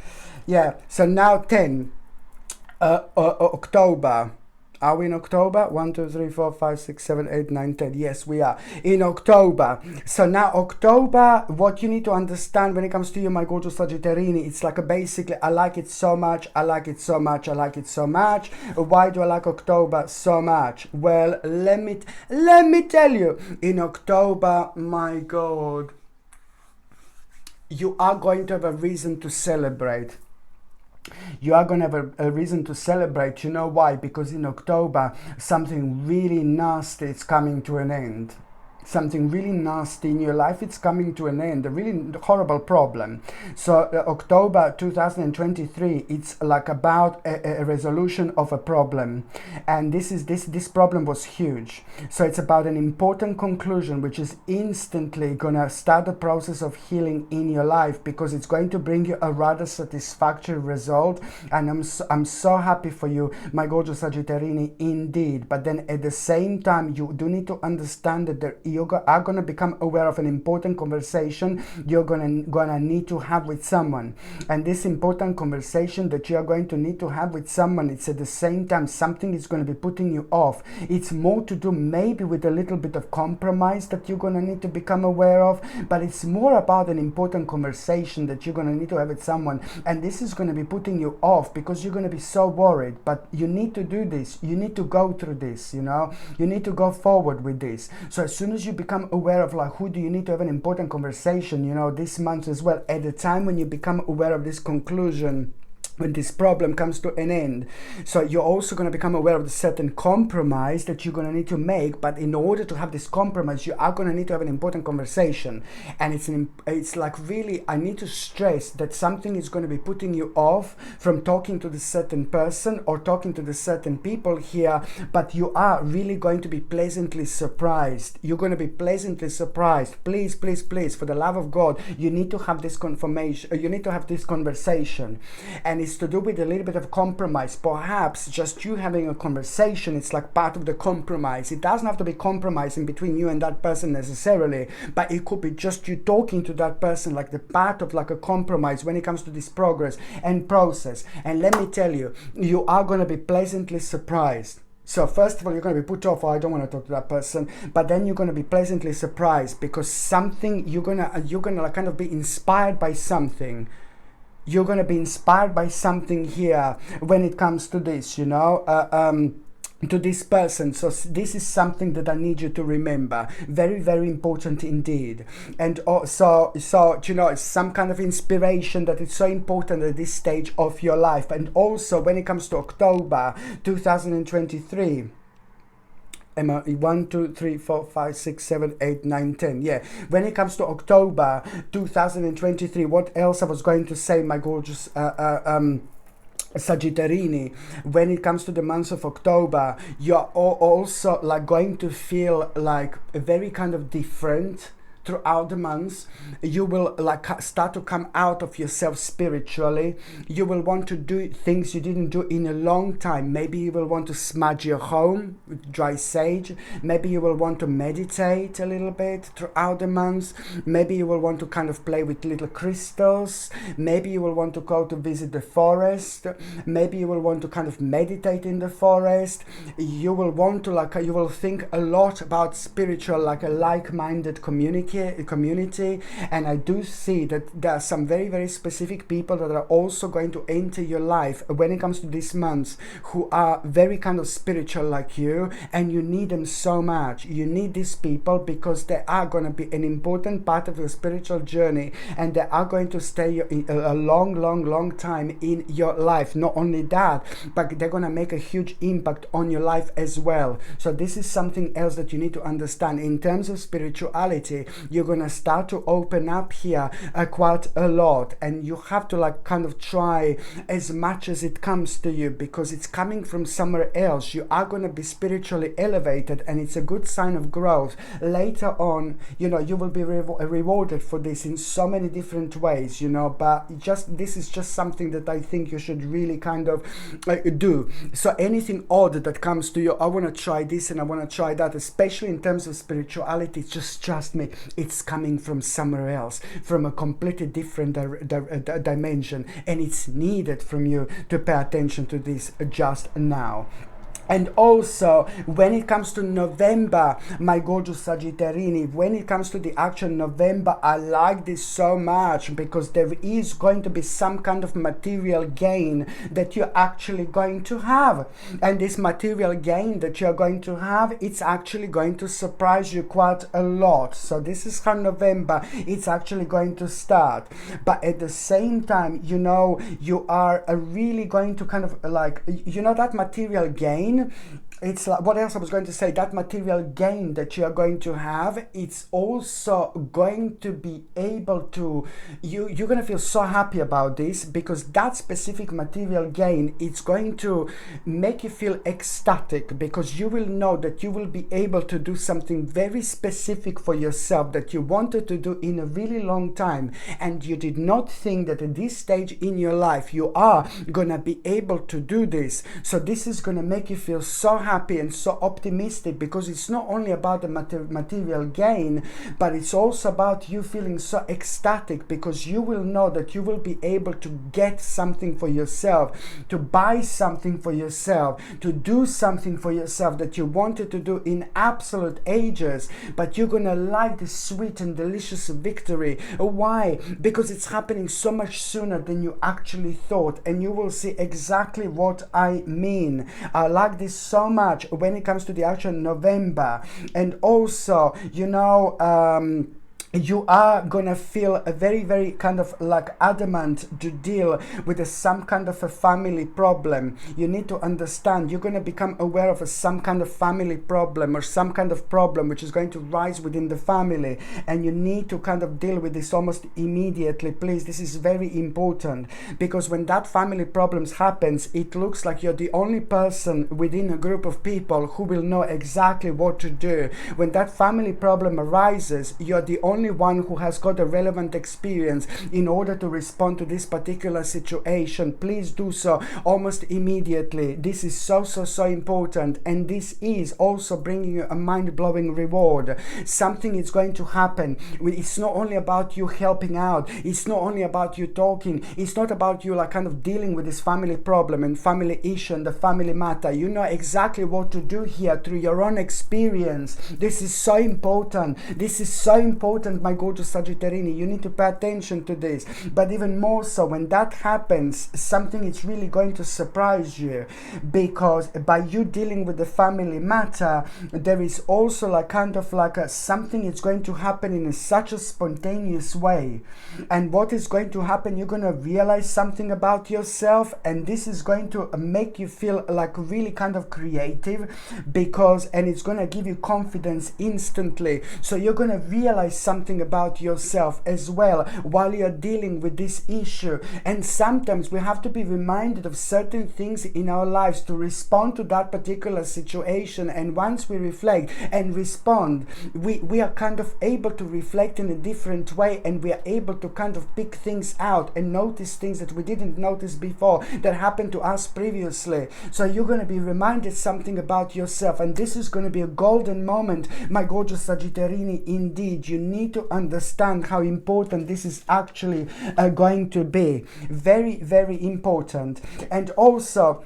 Yeah, so now 10, October. Are we in October? 1, 2, 3, 4, 5, 6, 7, 8, 9, 10. Yes, we are in October. So now October, what you need to understand when it comes to you, my gorgeous Sagitterini, it's like basically, I like it so much, I like it so much, I like it so much. Why do I like October so much? Well, let me tell you, in October, my God, you are going to have a reason to celebrate. You are going to have a reason to celebrate. You know why? Because in October, something really nasty is coming to an end. Something really nasty in your life, it's coming to an end, a really horrible problem. So October 2023, it's like about a resolution of a problem, and this problem was huge. So it's about an important conclusion which is instantly gonna start the process of healing in your life, because it's going to bring you a rather satisfactory result. And I'm so happy for you, my gorgeous Sagitterini, indeed. But then at the same time, you do need to understand that you are going to become aware of an important conversation you're going to need to have with someone. And this important conversation that you are going to need to have with someone, it's at the same time something is going to be putting you off. It's more to do maybe with a little bit of compromise that you're going to need to become aware of, but it's more about an important conversation that you're going to need to have with someone. And this is going to be putting you off because you're going to be so worried. But you need to do this. You need to go through this, you know. You need to go forward with this. So as soon as you become aware of like who do you need to have an important conversation, you know, this month as well, at the time when you become aware of this conclusion, when this problem comes to an end. So you're also going to become aware of the certain compromise that you're going to need to make. But in order to have this compromise, you are going to need to have an important conversation. And it's like really, I need to stress that something is going to be putting you off from talking to the certain person or talking to the certain people here. But you are really going to be pleasantly surprised. You're going to be pleasantly surprised. Please, please, please, for the love of God, you need to have this confirmation. You need to have this conversation. And it's to do with a little bit of compromise. Perhaps just you having a conversation, it's like part of the compromise. It doesn't have to be compromising between you and that person necessarily, but it could be just you talking to that person, like the part of like a compromise when it comes to this progress and process. And let me tell you, you are going to be pleasantly surprised. So first of all, you're going to be put off, oh, I don't want to talk to that person, but then you're going to be pleasantly surprised because something, you're gonna like kind of be inspired by something. You're going to be inspired by something here when it comes to this, you know, to this person. So this is something that I need you to remember. Very, very important indeed. And so you know, it's some kind of inspiration that is so important at this stage of your life. And also when it comes to October 2023, 1, 2, 3, 4, 5, 6, 7, 8, 9, 10. Yeah. When it comes to October 2023, what else I was going to say, my gorgeous Sagitterini, when it comes to the month of October, you're also like going to feel like very kind of different throughout the months. You will like start to come out of yourself spiritually. You will want to do things you didn't do in a long time. Maybe you will want to smudge your home with dry sage. Maybe you will want to meditate a little bit throughout the months. Maybe you will want to kind of play with little crystals. Maybe you will want to go to visit the forest. Maybe you will want to kind of meditate in the forest. You will want to you will think a lot about spiritual, like a like-minded community. And I do see that there are some very, very specific people that are also going to enter your life when it comes to this month, who are very kind of spiritual like you, and you need them so much. You need these people because they are going to be an important part of your spiritual journey, and they are going to stay a long time in your life. Not only that, but they're going to make a huge impact on your life as well. So this is something else that you need to understand in terms of spirituality. You're gonna start to open up here quite a lot, and you have to like kind of try as much as it comes to you, because it's coming from somewhere else. You are gonna be spiritually elevated, and it's a good sign of growth. Later on, you know, you will be rewarded for this in so many different ways, you know, but this is just something that I think you should really kind of do. So anything odd that comes to you, I want to try this and I want to try that, especially in terms of spirituality, just trust me, it's coming from somewhere else, from a completely different dimension, and it's needed from you to pay attention to this just now. And also, when it comes to November, my gorgeous Sagitterini, when it comes to the actual November, I like this so much because there is going to be some kind of material gain that you're actually going to have. And this material gain that you're going to have, it's actually going to surprise you quite a lot. So this is how November, it's actually going to start. But at the same time, you know, you are really going to kind of like, you know, that material gain, it's like, what else I was going to say, that material gain that you are going to have, it's also going to be able to, you're going to feel so happy about this, because that specific material gain, it's going to make you feel ecstatic, because you will know that you will be able to do something very specific for yourself that you wanted to do in a really long time, and you did not think that at this stage in your life you are going to be able to do this. So this is going to make you feel so happy and so optimistic, because it's not only about the material gain, but it's also about you feeling so ecstatic, because you will know that you will be able to get something for yourself, to buy something for yourself, to do something for yourself that you wanted to do in absolute ages, but you're gonna like this sweet and delicious victory. Why? Because it's happening so much sooner than you actually thought, and you will see exactly what I mean. I like this so much when it comes to the actual November. And also, you know, you are gonna feel a very kind of like adamant to deal with some kind of a family problem. You need to understand, you're gonna become aware of some kind of family problem, or some kind of problem which is going to rise within the family, and you need to kind of deal with this almost immediately. Please, this is very important, because when that family problems happens, it looks like you're the only person within a group of people who will know exactly what to do. When that family problem arises, you're the only one who has got a relevant experience in order to respond to this particular situation. Please do so almost immediately. This is so important, and this is also bringing you a mind-blowing reward. Something is going to happen. It's not only about you helping out, it's not only about you talking, it's not about you like kind of dealing with this family problem and family issue and the family matter. You know exactly what to do here through your own experience. This is so important. This is so important, my gorgeous Sagitterini. You need to pay attention to this. But even more so, when that happens, something is really going to surprise you, because by you dealing with the family matter, there is also like kind of like something is going to happen in such a spontaneous way. And what is going to happen, you're going to realize something about yourself, and this is going to make you feel like really kind of creative, because, and it's going to give you confidence instantly. So you're going to realize something about yourself as well while you're dealing with this issue. And sometimes we have to be reminded of certain things in our lives to respond to that particular situation. And once we reflect and respond, we are kind of able to reflect in a different way, and we are able to kind of pick things out and notice things that we didn't notice before that happened to us previously. So you're going to be reminded something about yourself, and this is going to be a golden moment, my gorgeous Sagitterini. Indeed, you need to understand how important this is actually going to be. Very important. And also,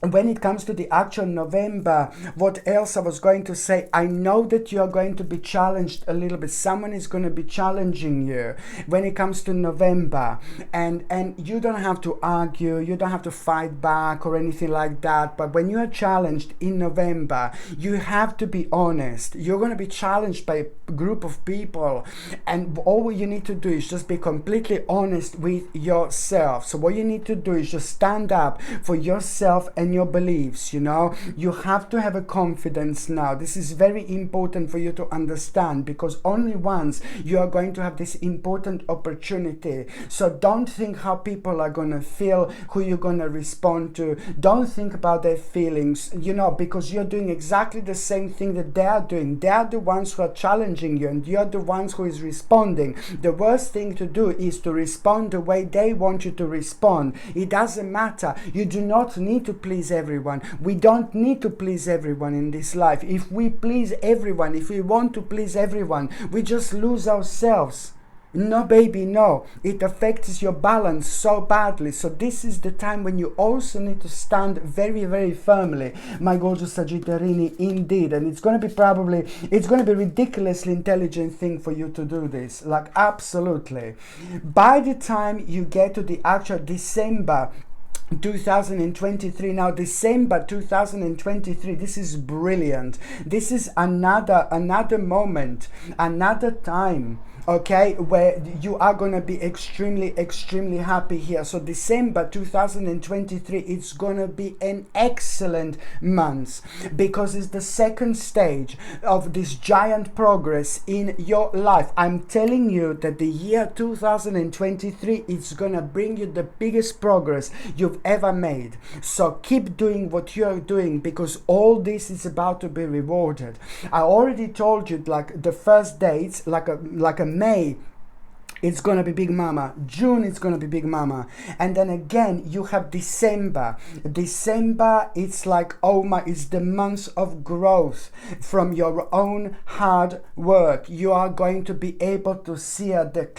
when it comes to the actual November, what else I was going to say, I know that you are going to be challenged a little bit. Someone is going to be challenging you when it comes to November, and you don't have to argue, you don't have to fight back or anything like that. But when you are challenged in November, you have to be honest. You're going to be challenged by a group of people, and all you need to do is just be completely honest with yourself. So what you need to do is just stand up for yourself and your beliefs. You know, you have to have a confidence now. This is very important for you to understand, because only once you are going to have this important opportunity. So don't think how people are going to feel, who you're going to respond to. Don't think about their feelings, you know, because you're doing exactly the same thing that they are doing. They are the ones who are challenging you, and you're the ones who is responding. The worst thing to do is to respond the way they want you to respond. It doesn't matter. You do not need to please everyone. We don't need to please everyone in this life. If we please everyone, if we want to please everyone, we just lose ourselves. No, baby, no. It affects your balance so badly. So this is the time when you also need to stand very, very firmly, my gorgeous Sagitterini, indeed. And it's going to be ridiculously intelligent thing for you to do this. Like, absolutely. By the time you get to the actual December 2023, now December 2023, this is brilliant. This is another moment, another time, okay, where you are going to be extremely happy here. So December 2023, it's going to be an excellent month because it's the second stage of this giant progress in your life. I'm telling you that the year 2023 is going to bring you the biggest progress you've ever made. So keep doing what you're doing because all this is about to be rewarded. I already told you, like, the first dates, like a May, it's gonna be big mama. June, it's gonna be big mama. And then again, you have December. December, it's like, oh my, it's the month of growth from your own hard work. You are going to be able to see the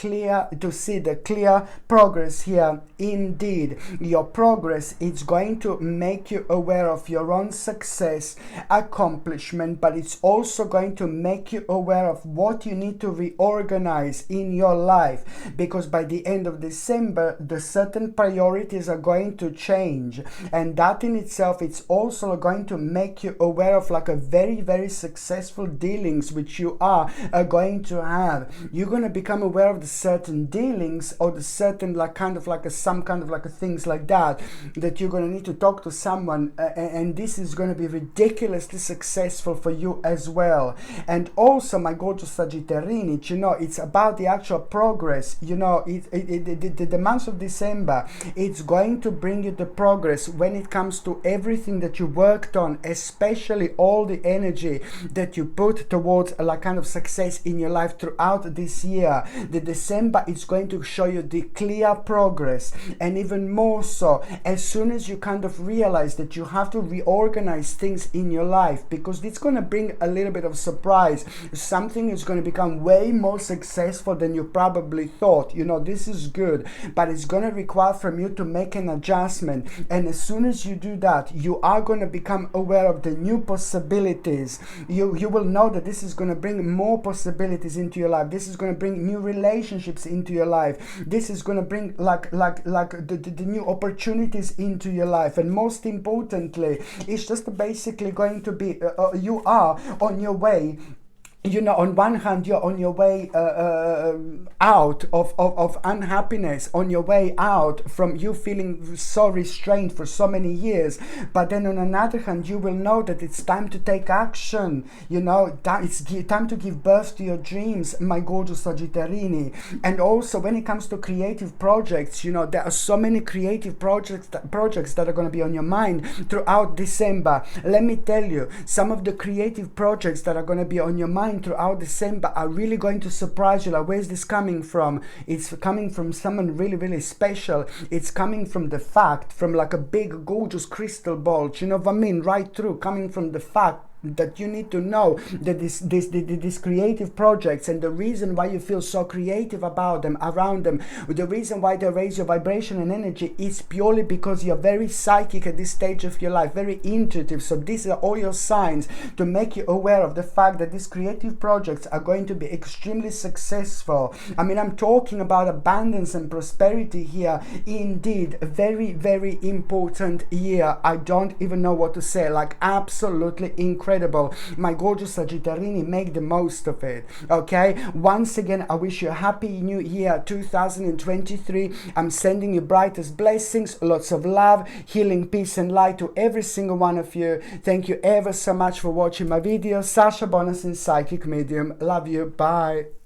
clear progress here. Indeed, your progress is going to make you aware of your own success, accomplishment, but it's also going to make you aware of what you need to reorganize in your life. Because by the end of December, the certain priorities are going to change, and that in itself, it's also going to make you aware of like a very successful dealings which you are going to have. You're going to become aware of the certain dealings or the certain some kind of things like that you're going to need to talk to someone, and this is going to be ridiculously successful for you as well. And also, my gorgeous Sagitterini, you know, it's about the actual progress. You know, the month of December, it's going to bring you the progress when it comes to everything that you worked on, especially all the energy that you put towards like kind of success in your life throughout this year. The December is going to show you the clear progress, and even more so as soon as you kind of realize that you have to reorganize things in your life, because it's going to bring a little bit of surprise. Something is going to become way more successful than you probably thought. You know, this is good, but it's going to require from you to make an adjustment. And as soon as you do that, you are going to become aware of the new possibilities. You will know that this is going to bring more possibilities into your life. This is going to bring new relationships into your life. This is going to bring the new opportunities into your life. And most importantly, it's just basically going to be you are on your way. You know, on one hand, you're on your way out of unhappiness, on your way out from you feeling so restrained for so many years. But then on another hand, you will know that it's time to take action. You know, it's time to give birth to your dreams, my gorgeous Sagitterini. And also, when it comes to creative projects, you know, there are so many creative projects that are going to be on your mind throughout December. Let me tell you, some of the creative projects that are going to be on your mind throughout December are really going to surprise you. Like, where's this coming from? It's coming from someone really special. It's coming from the fact, from like a big gorgeous crystal ball, you know what I mean, right through, coming from the fact that you need to know that these creative projects, and the reason why you feel so creative about them, around them, the reason why they raise your vibration and energy is purely because you're very psychic at this stage of your life, very intuitive. So these are all your signs to make you aware of the fact that these creative projects are going to be extremely successful. I mean, I'm talking about abundance and prosperity here. Indeed, a very important year. I don't even know what to say. Like, absolutely incredible. My gorgeous Sagitterini, make the most of it. Okay, once again, I wish you a happy new year 2023. I'm sending you brightest blessings, lots of love, healing, peace and light to every single one of you. Thank you ever so much for watching my video. Sasha Bonasin, psychic medium. Love you. Bye.